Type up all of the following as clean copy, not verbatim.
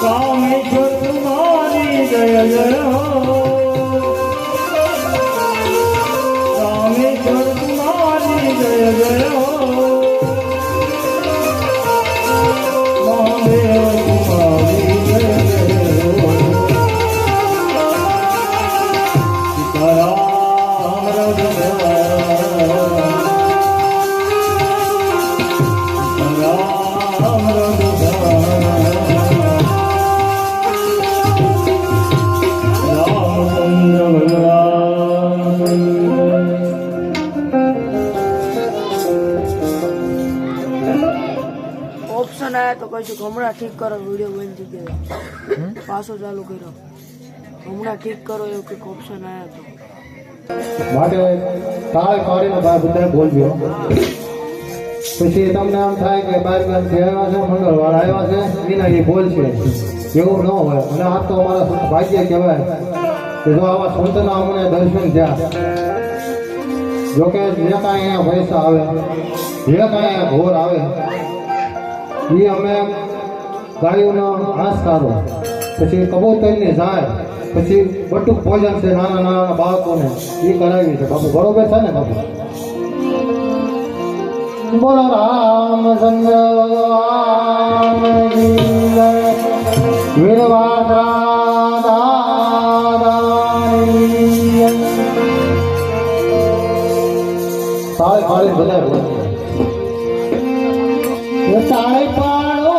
કામેશ્વર તમારી જય જય હો કામેશ્વર તમારી જય જય હો મહાદેવ તમારી જય જય હો સીતારામ રઘુરામ ઓપ્શન આયા તો કહીશું હમણાં ઠીક કરો વિડીયો બંધ થઈ ગયો પાછો ચાલુ કર્યો હમણાં ઠીક કરો એવું કંઈક ઓપ્શન આયા તો માટે તાળે પાડીને બધા બોલજો પછી તમને આમ થાય કે બાર ગામથી આવ્યા છે મંગળવાર આવ્યા છે એના એ બોલશે એવું ન હોય અને આ તો અમારા ભાગ્ય કહેવાય કે જો આવા સંતના અમને દર્શન થયા જોકે જે કાંઈ અહીંયા પૈસા આવે જે કાંઈ અહીંયા ઘોર આવે એ અમે ગાયોનો ઘાસચારો પછી કબૂતરને જાય પછી બટુક ભોજન છે નાના નાના બાળકોને એ કરાવી છે બાપુ બરોબર છે ને બાપુ બોલો રામચંદ્ર તાળે પાડી બધા તાળે પાડો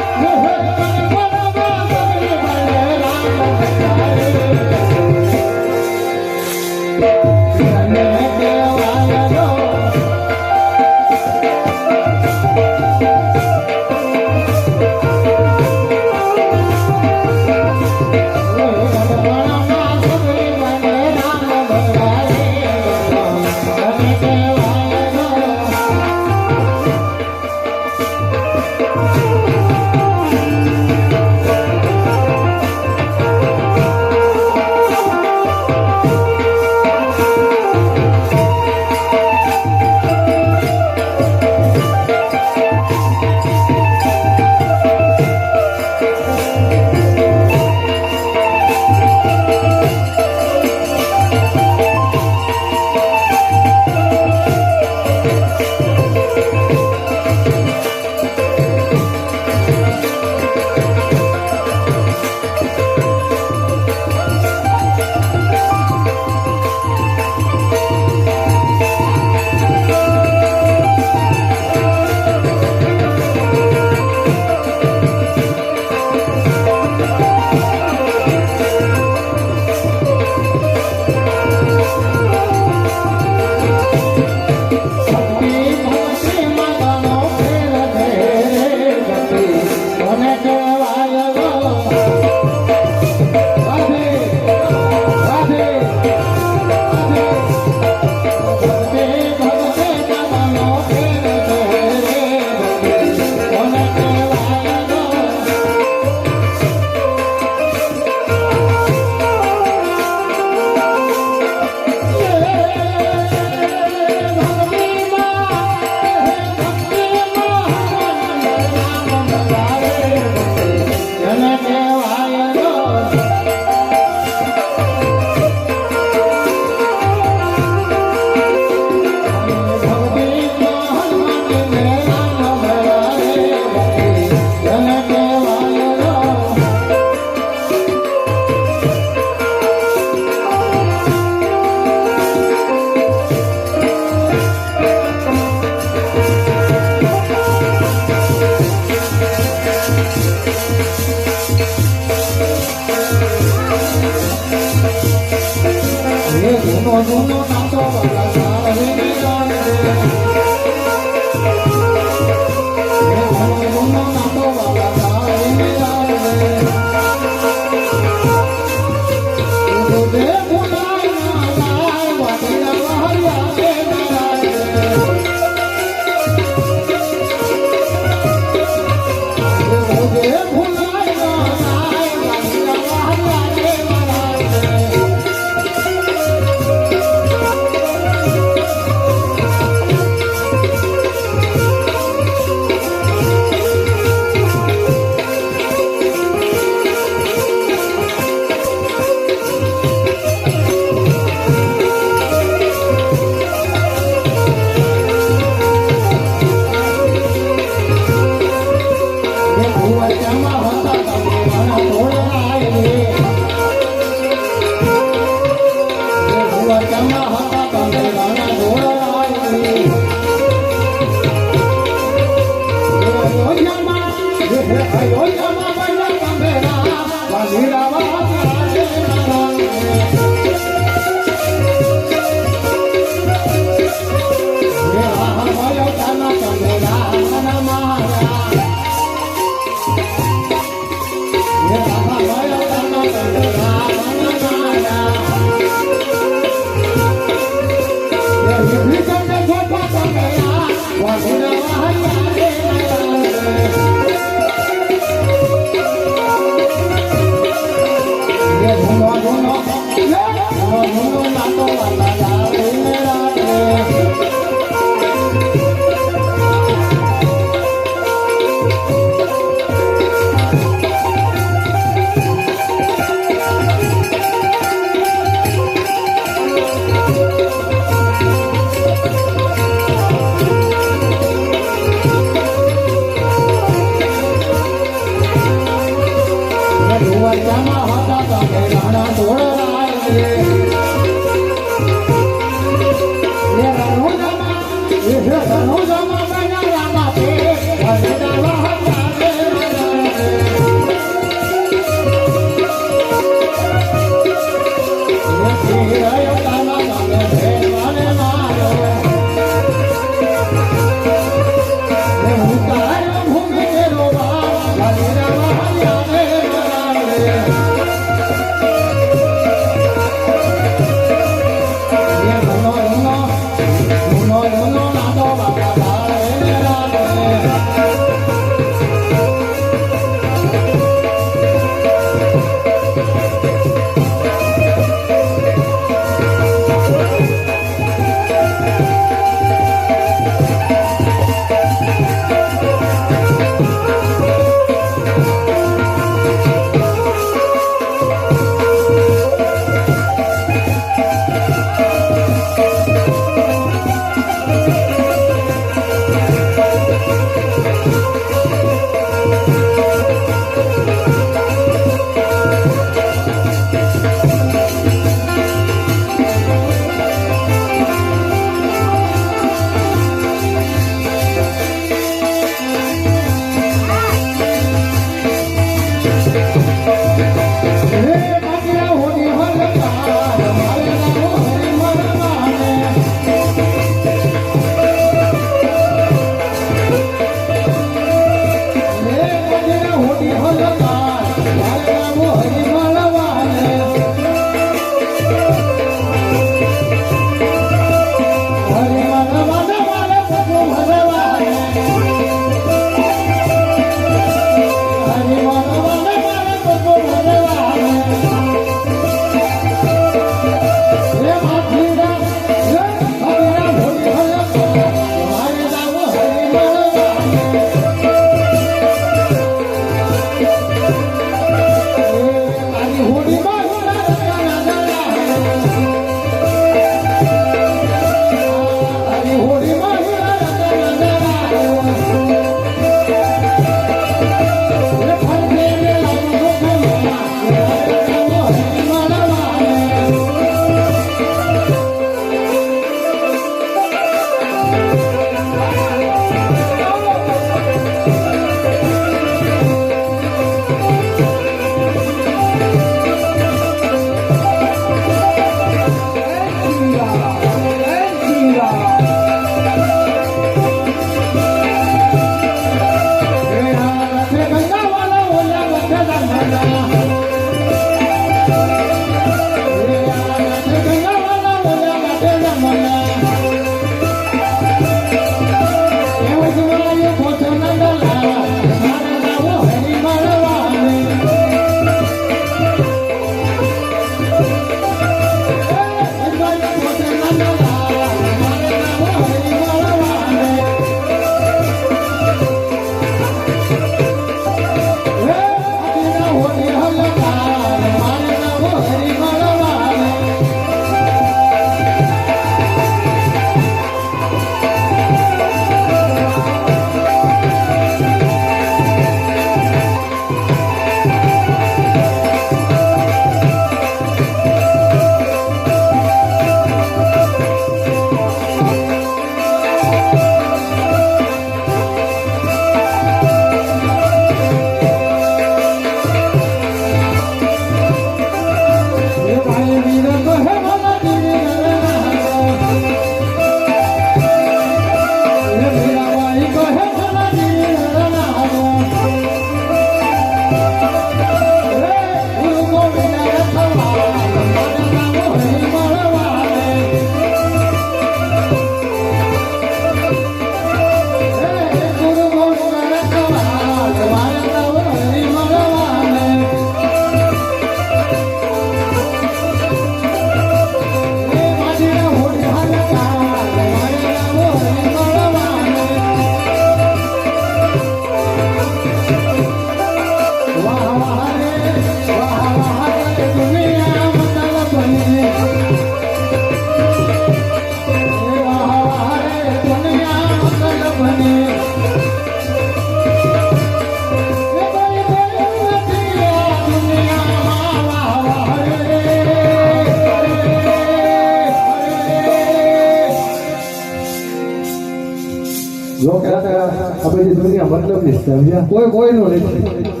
આ બધી દુનિયા મતલબની છે સમજ્યા કોઈ કોઈનું નથી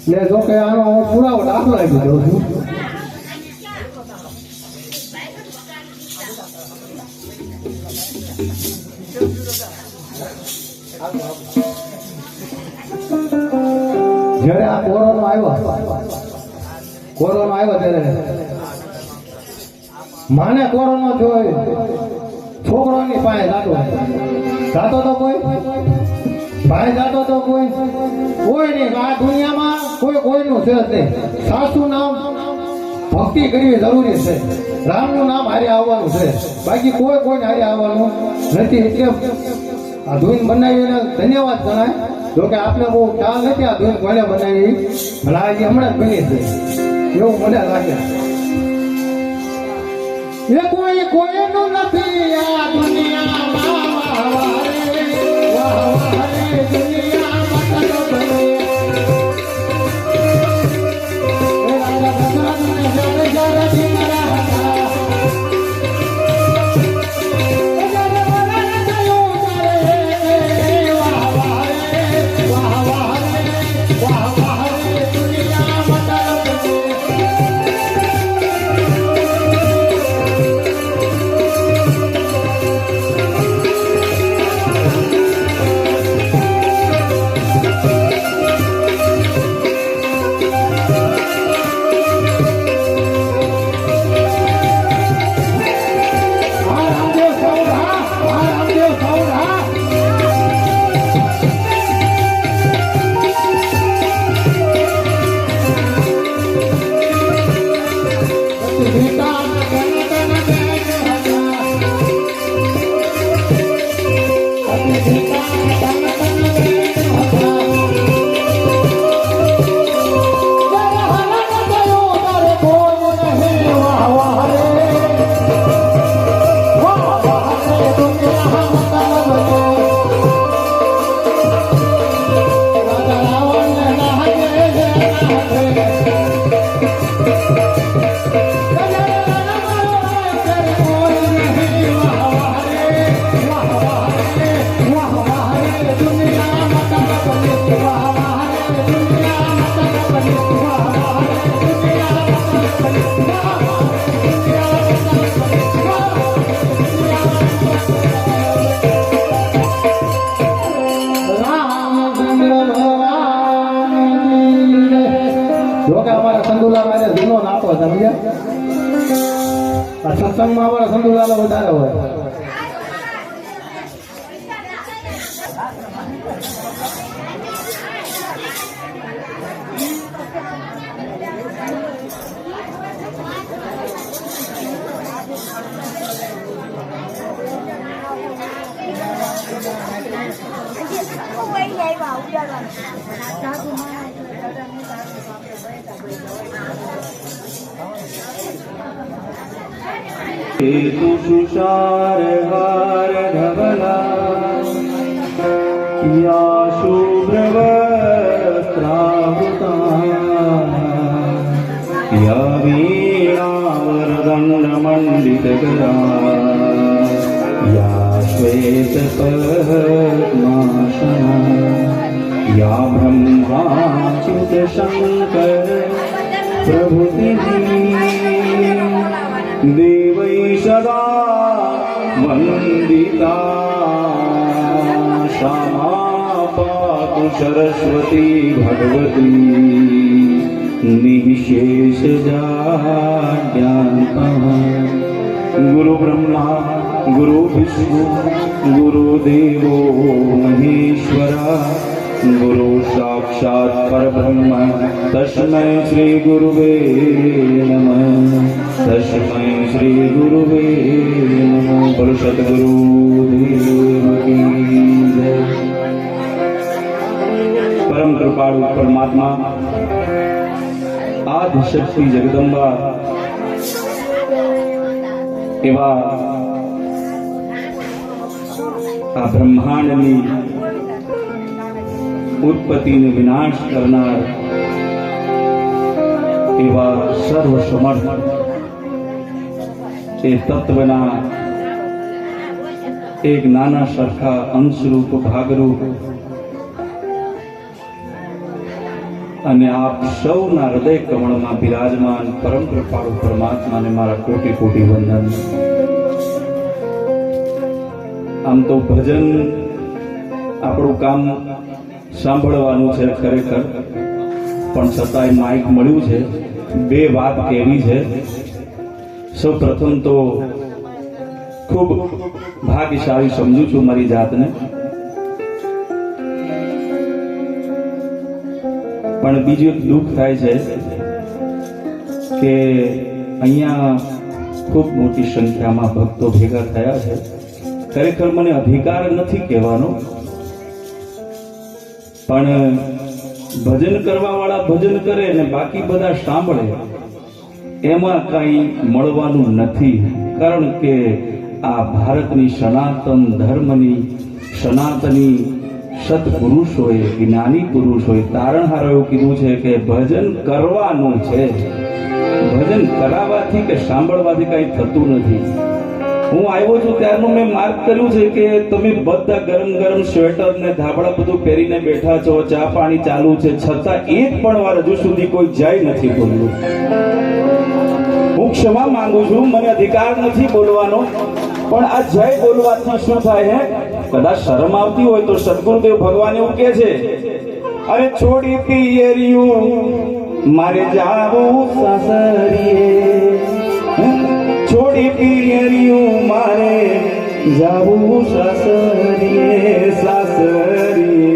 લે જો કે આનો હું પુરાવો દાખલો આપી દઉં છું જ્યારે આ કોરોના આવ્યો ત્યારે માને કોરોના જોઈ છોકરાની પાસે જાતો તો કોઈ ભાઈ જાતો તો કોઈ નહીં આ દુનિયામાં કોઈનું છે જ નહીં સાસુ નામ ભક્તિ કરવી જરૂરી છે રામનું નામ હારે આવવાનું છે બાકી કોઈને હારે આવવાનું નથી એટલે આ ધૂન બનાવીને ધન્યવાદ ગણાય જોકે આપને બહુ ખ્યાલ નથી આ ધૂન કોને બનાવી ભલા હમણાં જ બની છે એવું મને લાગે એ કોઈનું નથી આ દુનિયામાં સત્સંગમાં અમારા સંતુલાલ વધારે હોય हेतु सुषार हार धवला किया शुभ्र वस्त्रावृता या वीणा वरदंड मंडित करा या श्वेत पद्मासना या ब्रह्माच्युत शंकर प्रभृति देवै सदा वंदिता क्षमा पातु सरस्वती भगवती निःशेष ज्ञानतः गुरु ब्रह्मा गुरु विष्णु गुरु देवो महेश्वरा गुरु साक्षात् परब्रह्म तस्मै श्री गुरुवे नमः तस्मै श्री गुरुवे नमः बोलो सद्गुरु देव की जय। परम कृपाळु परमात्मा आदि शक्ति जगदंबा एवा आ ब्रह्मांडनी उत्पत्ति ने विनाश करनार एवा सर्व समर्थ ए तत्वना એક નાના સરખા અંશરૂપ ભાગરૂપ અને આપ સૌના હૃદય કમળમાં બિરાજમાન પરમ કૃપાળુ પરમાત્માને મારા કોટી કોટી વંદન. આમ તો ભજન આપણું કામ સાંભળવાનું છે ખરેખર, પણ છતાંય માઇક મળ્યું છે. બે વાત કહેવી છે. સૌ પ્રથમ તો ખૂબ ભાગ્યશાળી સમજુ છું મારી જાતને, પણ બીજું એક દુઃખ થાય છે કે અહીંયા ખૂબ મોટી સંખ્યામાં ભક્તો ભેગા થયા છે. ખરેખર મને અધિકાર નથી કહેવાનો, પણ ભજન કરવા વાળા ભજન કરે ને બાકી બધા સાંભળે, એમાં કઈ મળવાનું નથી. કારણ કે આ ભારતની સનાતન ધર્મની સનાતની સત્પુરુષોએ, જ્ઞાની પુરુષોએ તારણહારો એવું કીધું છે કે ભજન કરવાનું છે. ભજન કરાવવાથી કે સાંભળવાથી કઈ થતું નથી. હું આવ્યો છું ત્યારનું મેં માર્ક કર્યું છે કે તમે બધા ગરમ ગરમ સ્વેટર ને ધાબળા બધું પહેરીને બેઠા છો, ચા પાણી ચાલુ છે, છતાં એક પણ વાર હજુ સુધી કોઈ જય નથી બોલ્યું. હું ક્ષમા માંગુ છું, મને અધિકાર નથી બોલવાનો, પણ આ જય બોલવાથી શું થાય હે? કદાચ શરમ આવતી હોય તો સદગુરુદેવ ભગવાન એવું કહે છે, અરે છોડી પિયરિયું મારે જાવું સાસરીએ, છોડી પિયરિયું મારે જાવું સાસરીએ, સાસરીએ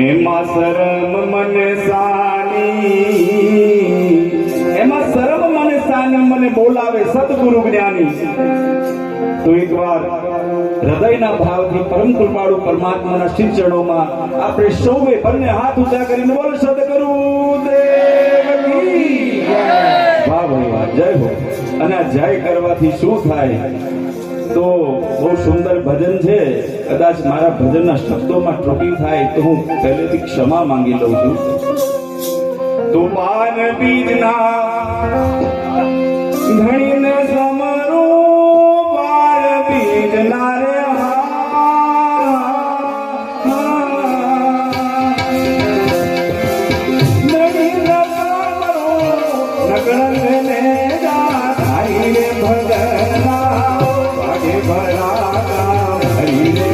એમાં શરમ મને સાની, એમાં શરમ મને સાની મને બોલાવે સદગુરુ જ્ઞાની. તો એકવાર હૃદયના ભાવથી પરમ કૃપાળુ પરમાત્માના શ્રી ચરણોમાં આપણે સૌએ બંને હાથ ઊંચા કરીને બોલ સદગુરુ દેવ કી વાહ ભાઈ વાહ, જય હો. અને આ જય કરવાથી શું થાય? તો બહુ સુંદર ભજન છે. કદાચ મારા ભજનના શબ્દોમાં ત્રુટિ થાય તો હું પહેલેથી ક્ષમા માંગી લઉં છું. તો પાન બીજના ધણીને સમરો પાન બીજના રે મારી ભજના મારી ભડાગા ભાઈ રે.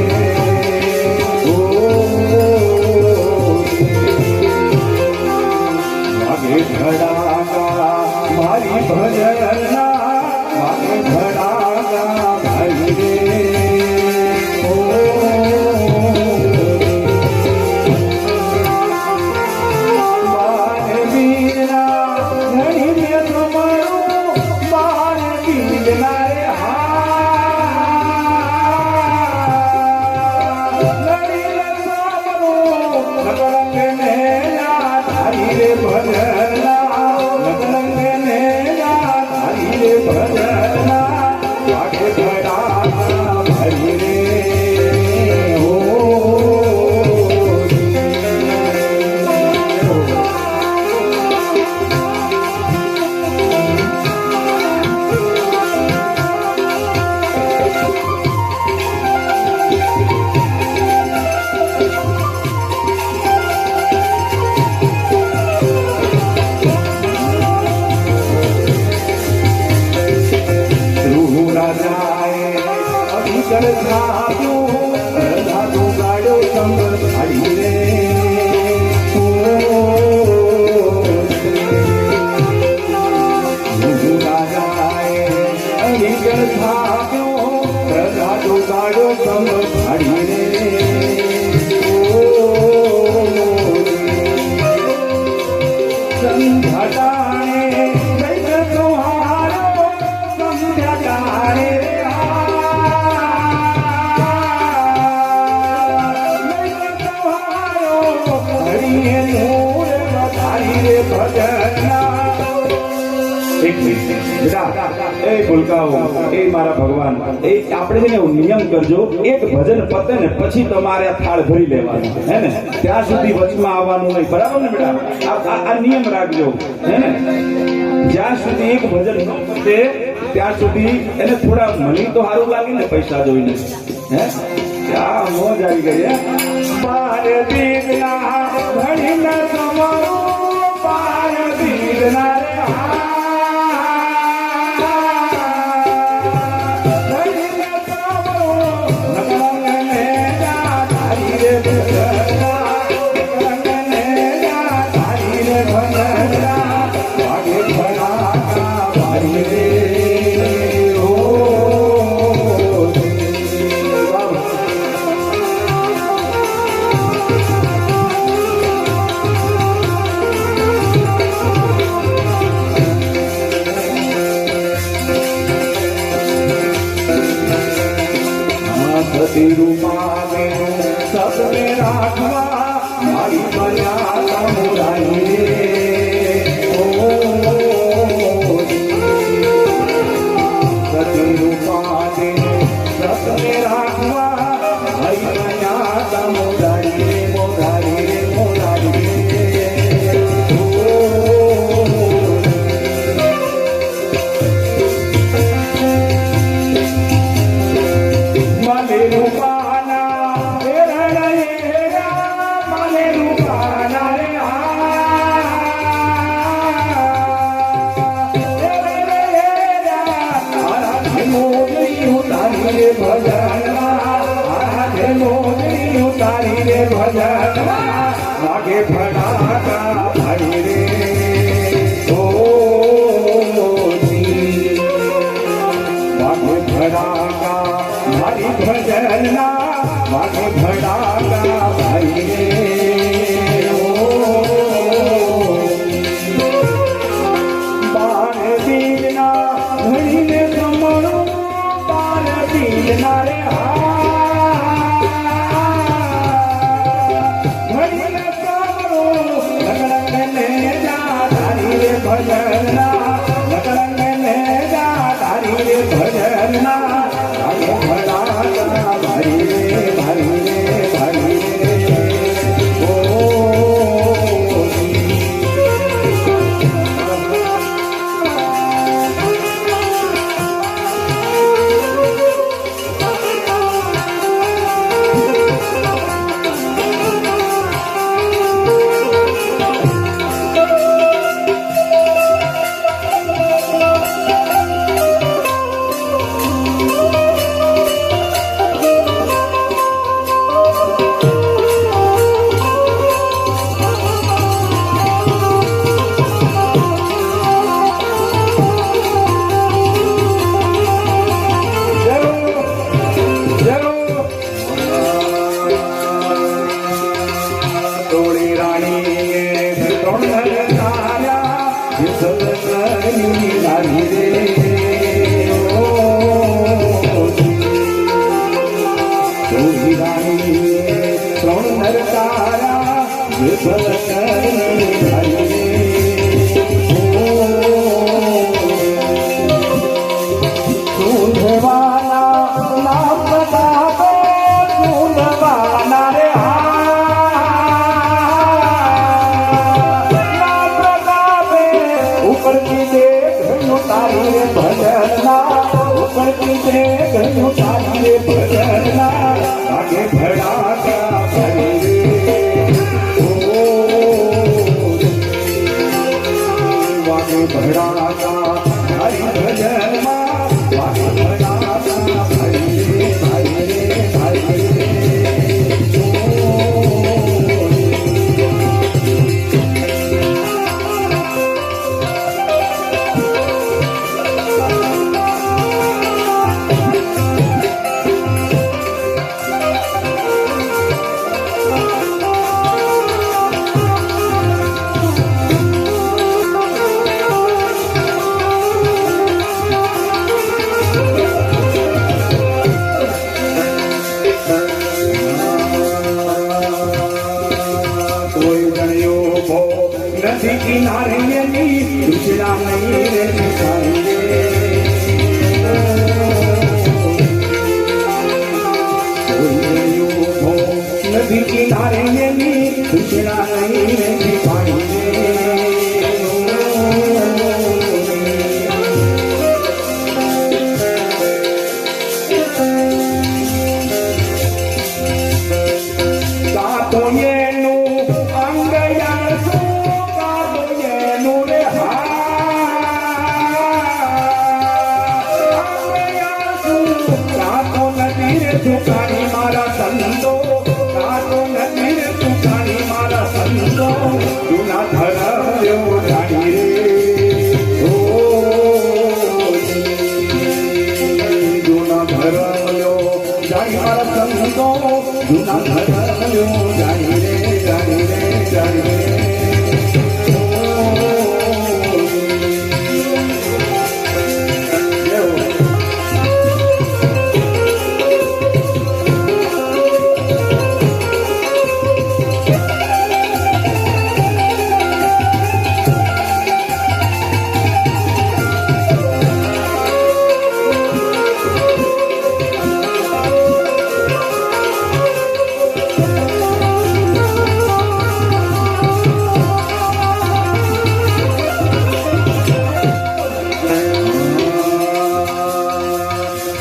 એ ભૂલકાઓ, એ મારા ભગવાન, એ આપણે છે ને નિયમ કરજો, એક ભજન પતે ને પછી તમારે આ થાળ ભરી લેવાનું, હે ને? ત્યાં સુધી વચમાં આવવાનું નહીં, બરાબર ને બેટા? આ નિયમ રાખજો, હે ને? જ્યાં સુધી એક ભજન ન પતે ત્યાં સુધી એને થોડા મળી તો સારું લાગે ને પૈસા જોઈને હે આ મોજ આવી ગઈ હે બાર દીદના ઘડીના તમારો બાર દીદના રે सबने राखवा मारी बन्या मुराई सती रूपा दे सबने राखवा मारी बन्या मुराई मोरारी मोरारी आगे भड़ाका भाई रे ओ आगे भड़ाका भाई भजनना आगे भड़ाका भाई रे बार दीना घड़ी ने कमरो बार दीना रे भजना ले जा तारी रे भजना आगे भड़ा भारी रे भारी रे भारी रे आगे भड़ा भड़ाका हरि भजन भड़ाका हरि रे हरि रे हरि रे नदी किनारे दूसरा नहीं नदी किनारे दूसरा नहीं पानी સંતો જૂના ધર્મલ્યો જાણી રે જાણી રે જાણી રે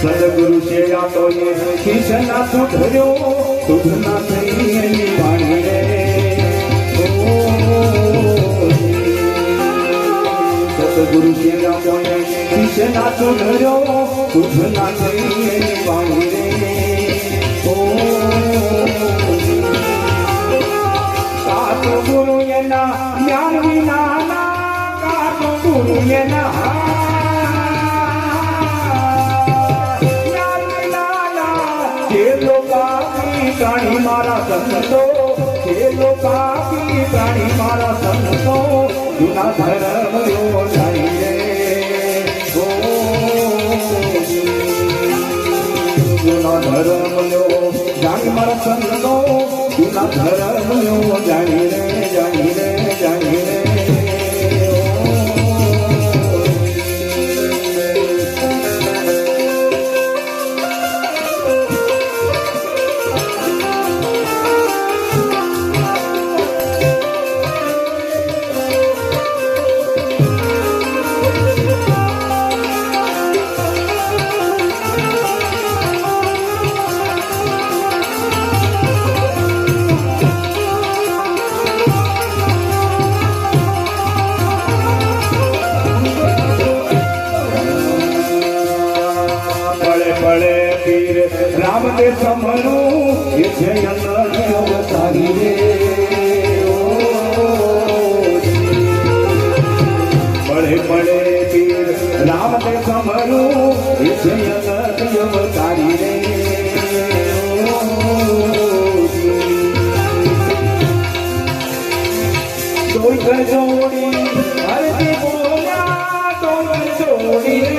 સદગુરુ છે આ તો એ શીશના સુધર્યો સુધના થઈ એની વાણી રે સદગુરુ છે આ તો એ શીશના સુધર્યો સુધના થઈ એની વાણી રે કાતો ગુરુ એના જ્ઞાન વિના કાતો ગુરુ એના પ્રાણી મારા સંતો છે લોકાકી પ્રાણી મારા સંતો જૂના ધર્મ યો જાણી રે જૂના ધર્મ યો જાણી મારા સંતો જૂના ધર્મ યો જાણી રે જાણી રે જાણી રે પડે પીર રામ દે સમરું એ છે અવતારી રે પડે પડે પીર રામ દે સમરું એ છે અવતારી રે કોઈ કર જોડી હરતી બોલ્યા તો જોડી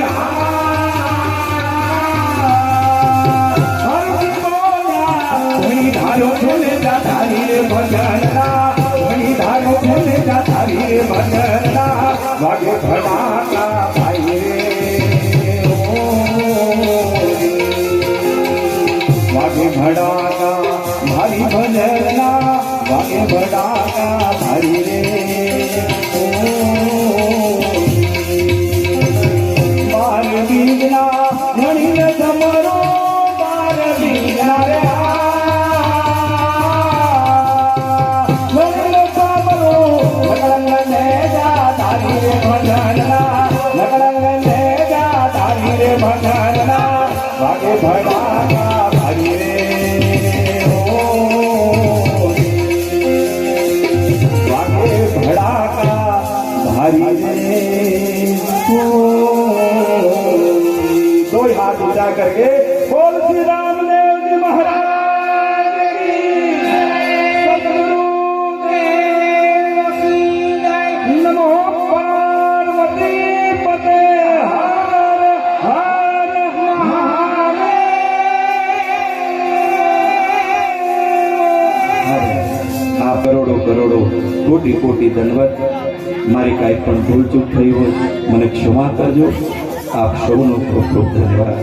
ધારો છોલે જાધારી રે ભજનના ઘણી ધારો છોલે જાધારી રે ભજનના વાગે ભડાકા ભાઈ રે વાગે ભડાકા ભાઈ ભજનના વાગે ભડાકા ભાઈ રે બાર બીજના ઘણી સમરો બાર બીજના રે વાગે ભડાકા ભારી રે વાગે ભડાકા ભારી રે કોઈ હાથ ઊંચા કરકે બોલ શ્રી રામદેવ જી મહારાજ નમો પાર્વતી પતે કરોડો કરોડો કોટી કોટી ધન્યવાદ મારી કાંઈ પણ ભૂલચૂક થઈ હોય મને ક્ષમા કરજો આપ સૌનો ખૂબ ખૂબ ધન્યવાદ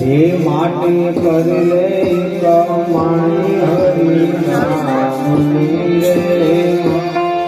હે માટી કરી લે કમાણી